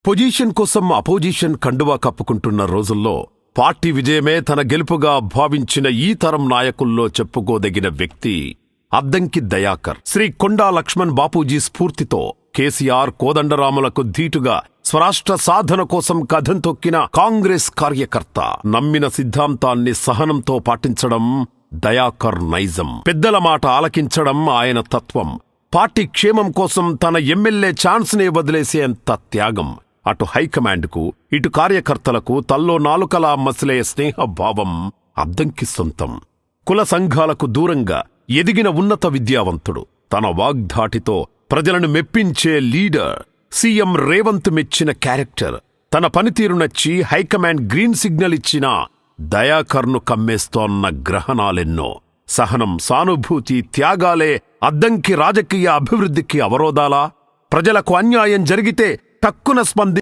Position కోసం opposition కండువా కప్పుకుంటున్న రోజుల్లో పార్టీ విజయమే తన గెలుపుగా భావించిన ఈ తరం నాయకుల్లో చెప్పుకోదగిన వ్యక్తి అద్దంకి దయాకర్. శ్రీ కొండా లక్ష్మణ్ బాపూజీ స్ఫూర్తితో కేసీఆర్, కోదండరాములకు ధీటుగా స్వరాష్ట్ర సాధన కోసం కథం తొక్కిన కాంగ్రెస్ కార్యకర్త. నమ్మిన సిద్ధాంతాన్ని సహనంతో పాటించడం దయాకర్ నైజం. పెద్దల మాట ఆలకించడం ఆయన తత్వం. పార్టీ క్షేమం కోసం తన ఎమ్మెల్యే ఛాన్స్నే వదిలేసేంత త్యాగం. అటు హైకమాండ్కు, ఇటు కార్యకర్తలకు తల్లో నాలుకలా మసిలే స్నేహభావం అద్దంకి సొంతం. కుల సంఘాలకు దూరంగా ఎదిగిన ఉన్నత విద్యావంతుడు. తన వాగ్ధాటితో ప్రజలను మెప్పించే లీడర్. సీఎం రేవంత్ మెచ్చిన క్యారెక్టర్. తన పనితీరు నచ్చి హైకమాండ్ గ్రీన్ సిగ్నల్ ఇచ్చిన దయాకర్ను కమ్మేస్తోన్న గ్రహణాలెన్నో. సహనం, సానుభూతి, త్యాగాలే అద్దంకి రాజకీయ అభివృద్ధికి అవరోధాలా? ప్రజలకు అన్యాయం జరిగితే టక్కున స్పంది